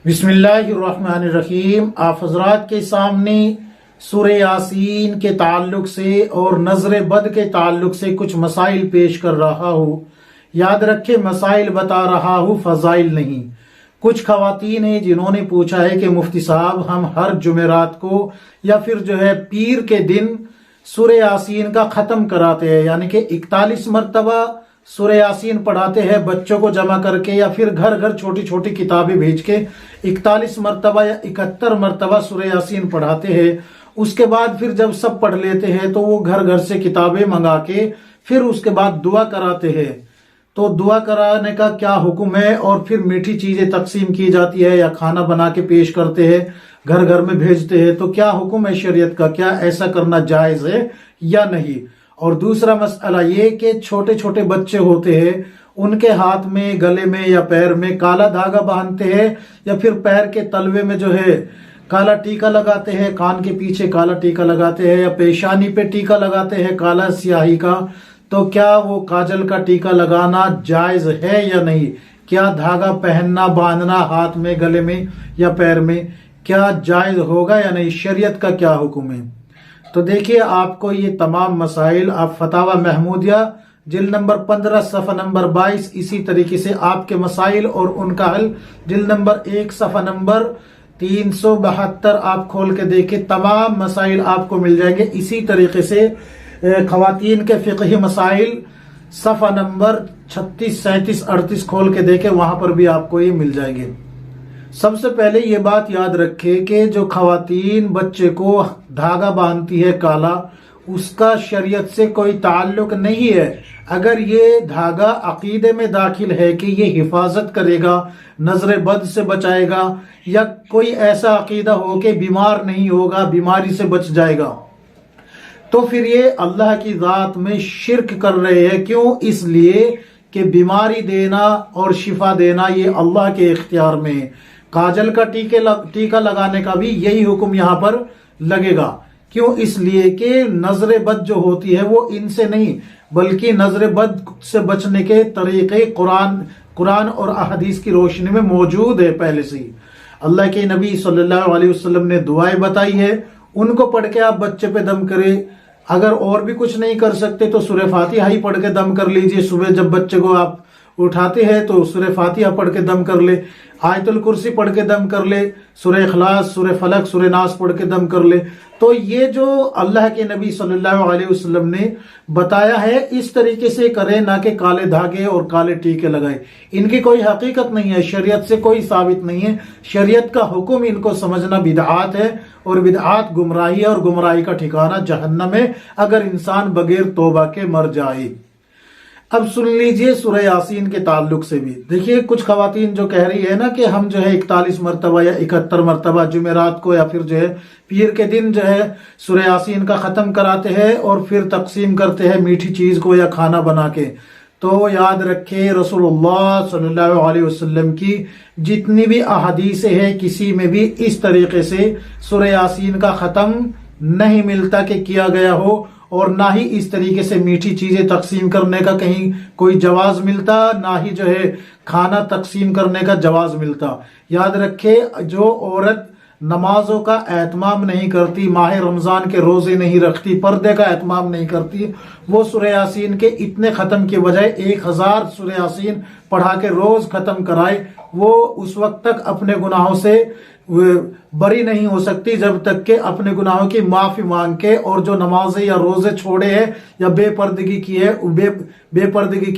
बिस्मिल्लाहिर्रहमानिर्रहीम। आप हजरात के सामने सूरह यासीन के ताल्लुक से और नजर बद के ताल्लुक से कुछ मसाइल पेश कर रहा हूँ। याद रखे, मसाइल बता रहा हूँ, फजाइल नहीं। कुछ खवातीन हैं जिन्होंने पूछा है कि मुफ्ती साहब, हम हर जुमेरात को या फिर पीर के दिन सूरह यासीन का खत्म कराते हैं, यानी कि 41 मरतबा सूरह यासीन पढ़ाते हैं बच्चों को जमा करके, या फिर घर घर छोटी छोटी किताबें भेज के 41 मरतबा या 71 मरतबा सूरह यासीन पढ़ाते हैं। उसके बाद फिर जब सब पढ़ लेते हैं तो वो घर घर से किताबें मंगा के फिर उसके बाद दुआ कराते हैं। तो दुआ कराने का क्या हुक्म है? और फिर मीठी चीजें तकसीम की जाती है या खाना बना के पेश करते हैं, घर घर में भेजते हैं, तो क्या हुक्म है शरीयत का? क्या ऐसा करना जायज है या नहीं? और दूसरा मसला ये कि छोटे छोटे बच्चे होते हैं, उनके हाथ में, गले में या पैर में काला धागा बांधते हैं, या फिर पैर के तलवे में काला टीका लगाते हैं, कान के पीछे काला टीका लगाते हैं, या पेशानी पे टीका लगाते हैं काला स्याही का। तो क्या वो काजल का टीका लगाना जायज है या नहीं? क्या धागा पहनना, बांधना हाथ में, गले में या पैर में, क्या जायज होगा या नहीं? शरीयत का क्या हुक्म है? तो देखिए, आपको ये तमाम मसाइल आप फतावा महमूदिया जिल्द नंबर 15 सफ़ा नंबर 22, इसी तरीके से आपके मसाइल और उनका हल जिल्द नंबर 1 सफ़ा नंबर 372 आप खोल के देखें, तमाम मसाइल आपको मिल जाएंगे। इसी तरीके से खवातीन के फ़िक़ही मसाइल सफ़ा नंबर 36, 37, 38 खोल के देखें, वहां पर भी आपको ये मिल जाएंगे। सबसे पहले ये बात याद रखे कि जो खवातीन बच्चे को धागा बांधती है काला, उसका शरीयत से कोई ताल्लुक नहीं है। अगर ये धागा अकीदे में दाखिल है कि ये हिफाजत करेगा, नजर बद से बचाएगा, या कोई ऐसा अकीदा हो कि बीमार नहीं होगा, बीमारी से बच जाएगा, तो फिर ये अल्लाह की जात में शिर्क कर रहे हैं। क्यों? इसलिए कि बीमारी देना और शिफा देना ये अल्लाह के इख्तियार में है। काजल का टीका लगाने का भी यही हुक्म यहाँ पर लगेगा। क्यों? इसलिए कि नजर बद जो होती है वो इनसे नहीं, बल्कि नजर बद से बचने के तरीके कुरान और अहदीस की रोशनी में मौजूद है पहले से ही। अल्लाह के नबी सल्लल्लाहु अलैहि वसल्लम ने दुआएं बताई है, उनको पढ़ के आप बच्चे पे दम करें। अगर और भी कुछ नहीं कर सकते तो सूरह फातिहा ही पढ़ के दम कर लीजिए। सुबह जब बच्चे को आप उठाते हैं तो सूरह फातिहा पढ़ के दम कर ले, आयतुल कुर्सी पढ़ के दम कर ले, सूरह इखलास, सूरह फलक, सूरह नास पढ़ के दम कर ले। तो ये जो अल्लाह के नबी सल्लल्लाहु अलैहि वसल्लम ने बताया है, इस तरीके से करें, ना कि काले धागे और काले टीके लगाए। इनकी कोई हकीकत नहीं है, शरीयत से कोई साबित नहीं है। शरीयत का हुक्म इनको समझना बिदआत है, और बिदआत गुमराही है, और गुमराही का ठिकाना जहन्नम है अगर इंसान बगैर तौबा के मर जाए। अब सुन लीजिए सूरह यासीन के ताल्लुक से भी। देखिए, कुछ खवातीन जो कह रही है ना कि हम 41 मरतबा या 71 मरतबा जुमेरात को या फिर पीर के दिन सूरह यासीन का खत्म कराते हैं और फिर तकसीम करते हैं मीठी चीज को या खाना बना के। तो याद रखे, रसूलुल्लाह सल्लल्लाहु अलैहि वसल्लम की जितनी भी अहादीसें हैं, किसी में भी इस तरीके से सूरह यासीन का खत्म नहीं मिलता कि किया गया हो, और ना ही इस तरीके से मीठी चीजें तकसीम करने का कहीं कोई जवाज मिलता, ना ही खाना तकसीम करने का जवाज मिलता। याद रखे, जो औरत नमाजों का एहतमाम नहीं करती, माह रमजान के रोजे नहीं रखती, पर्दे का एहतमाम नहीं करती, वो सूरह यासीन के इतने खत्म के बजाय 1000 सूरह यासीन पढ़ा के रोज खत्म कराए, वो उस वक्त तक अपने गुनाहों से बरी नहीं हो सकती जब तक के अपने गुनाहों की माफी मांग के, और जो नमाजें या रोजे छोड़े हैं या बेपर्दगी की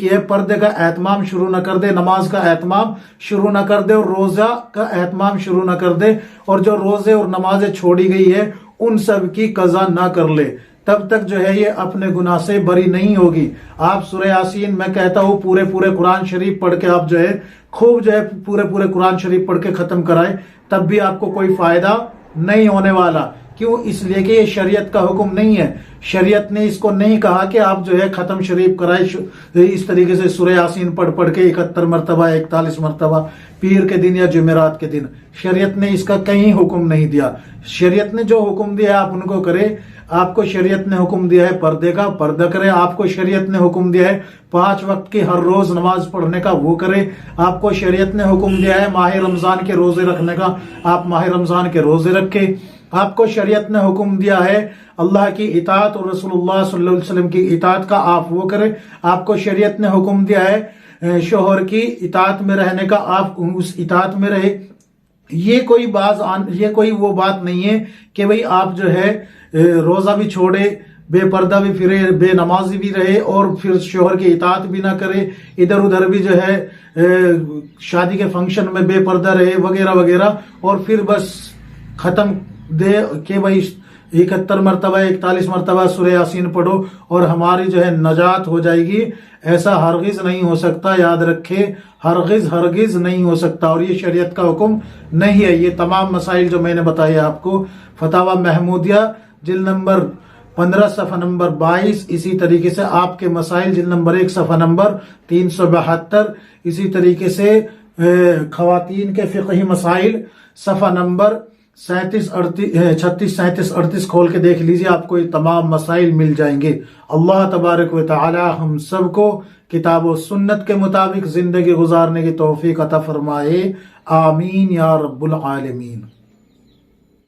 है, पर्दे का एहतमाम शुरू न कर दे, नमाज का एहतमाम शुरू न कर दे, और रोजा का एहतमाम शुरू न कर दे, और जो रोजे और नमाजें छोड़ी गई है उन सब की कज़ा ना कर ले, तब तक ये अपने गुनाह से बरी नहीं होगी। आप सूरह यासीन, मैं कहता हूँ, पूरे कुरान शरीफ पढ़ के आप खूब पूरे कुरान शरीफ पढ़ के खत्म कराए, तब भी आपको कोई फायदा नहीं होने वाला। क्यों? इसलिए कि ये शरीयत का हुक्म नहीं है। शरीयत ने इसको नहीं कहा कि आप खत्म शरीफ कराए इस तरीके से सूरह यासीन पढ़ के 71 मरतबा, 41 मरतबा पीर के दिन या जुमेरात के दिन। शरीयत ने इसका कहीं हुक्म नहीं दिया। शरीयत ने जो हुक्म दिया आप उनको करें। आपको शरीयत ने हुक्म दिया है पर्दे का, पर्दा करे। आपको शरीयत ने हुक्म दिया है 5 वक्त की हर रोज नमाज पढ़ने का, वो करे। आपको शरीयत ने हुक्म दिया है माह रमजान के रोजे रखने का, आप माह रमजान के रोजे रखे। आपको शरीयत ने हुक्म दिया है अल्लाह की इताअत और रसूलुल्लाह सल्लल्लाहु अलैहि वसल्लम की इताअत का, आप वो करें। आपको शरीयत ने हुक्म दिया है शोहर की इताअत में रहने का, आप उस इताअत में रहे। ये कोई वो बात नहीं है कि भाई आप जो है रोजा भी छोड़े, बेपर्दा भी फिरे, बेनमाजी भी रहे और फिर शोहर की इताअत भी ना करे, इधर उधर भी जो है शादी के फंक्शन में बेपर्दा रहे वगैरह वगैरह, और फिर बस खत्म दे कि भाई 71 मरतबा 41 मरतबा सूरह यासीन पढ़ो और हमारी जो है नजात हो जाएगी। ऐसा हरगिज नहीं हो सकता, याद रखे, हरगिज नहीं हो सकता, और ये शरीयत का हुक्म नहीं है। ये तमाम मसाइल जो मैंने बताए आपको, फतावा महमूदिया जिल्द नंबर 15 सफ़ा नंबर 22, इसी तरीके से आपके मसाइल जिल्द नंबर 1 सफ़ा नंबर 372, इसी तरीके से खवातीन के फ़िक़ही मसाइल सफ़ा नंबर 36, 37, 38 खोल के देख लीजिए, आपको ये तमाम मसाइल मिल जाएंगे। अल्लाह तबारक व तआला हम सबको किताब और सुन्नत के मुताबिक जिंदगी गुजारने की तौफीक अता फरमाए। आमीन या रब्बुल आलमीन।